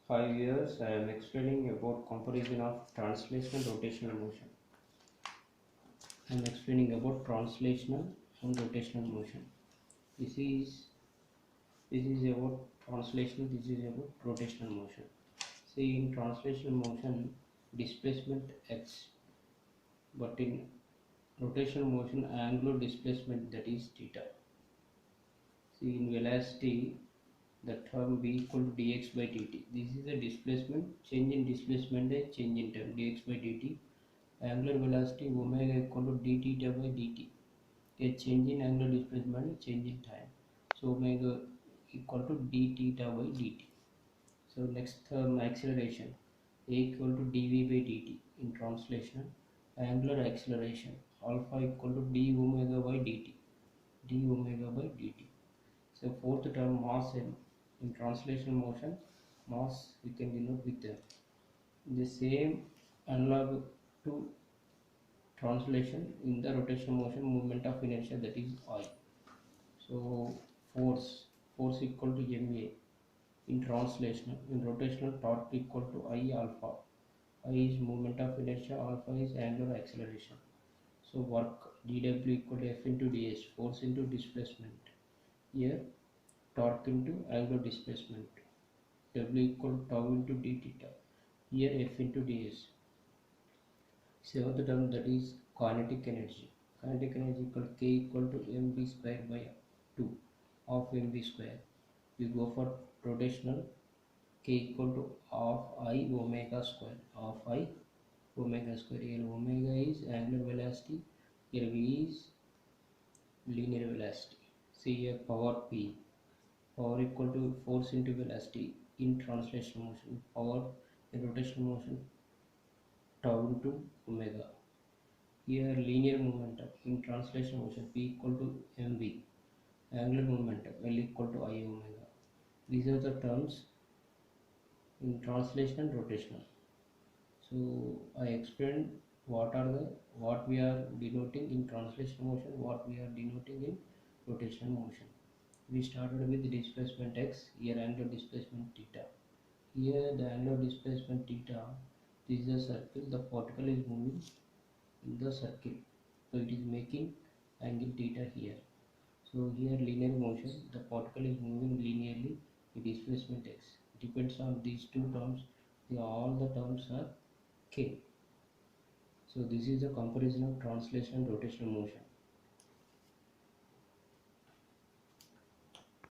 5 years, I am explaining about comparison of translational rotational motion. I am explaining about translational and rotational motion. This is about translational. This is about rotational motion. See, in translational motion, displacement x, but in rotational motion, angular displacement, that is theta. See, in velocity, the term v equal to dx by dt. This is the displacement, change in displacement, a change in time, dx by dt. Angular velocity omega equal to d theta by dt. A change in angular displacement, change in time. So omega equal to d theta by dt. So next term, acceleration, a equal to dv by dt. In translation, angular acceleration, alpha equal to d omega by dt. d omega by dt. So fourth term, mass m. In translation motion, mass we can denote with m. The same analog to translation in the rotational motion, movement of inertia, that is I. So force equal to ma in translational. In rotational, torque equal to I alpha. I is movement of inertia, alpha is angular acceleration. So work dw equal to f into ds, force into displacement. Here torque into angular displacement, w equal to tau into d theta. Here f into ds. Seventh term, that is kinetic energy. Kinetic energy equal to k equal to mv square by 2 of mv square. We go for rotational, k equal to half I omega square. Half I omega square. Here omega is angular velocity. Here v is linear velocity. See here power p. Power equal to force into velocity in translational motion. Power in rotational motion, tau into omega. Here linear momentum in translation motion, p equal to mv. Angular momentum, L equal to I omega. These are the terms in translation and rotational. So I explained what we are denoting in translation motion, what we are denoting in rotational motion. We started with displacement x, here angular displacement theta. Here the angular displacement theta, this is a circle, the particle is moving in the circle, so it is making angle theta here. So here linear motion, the particle is moving linearly in displacement x. Depends on these two terms, all the terms are k. So this is the comparison of translation and rotational motion.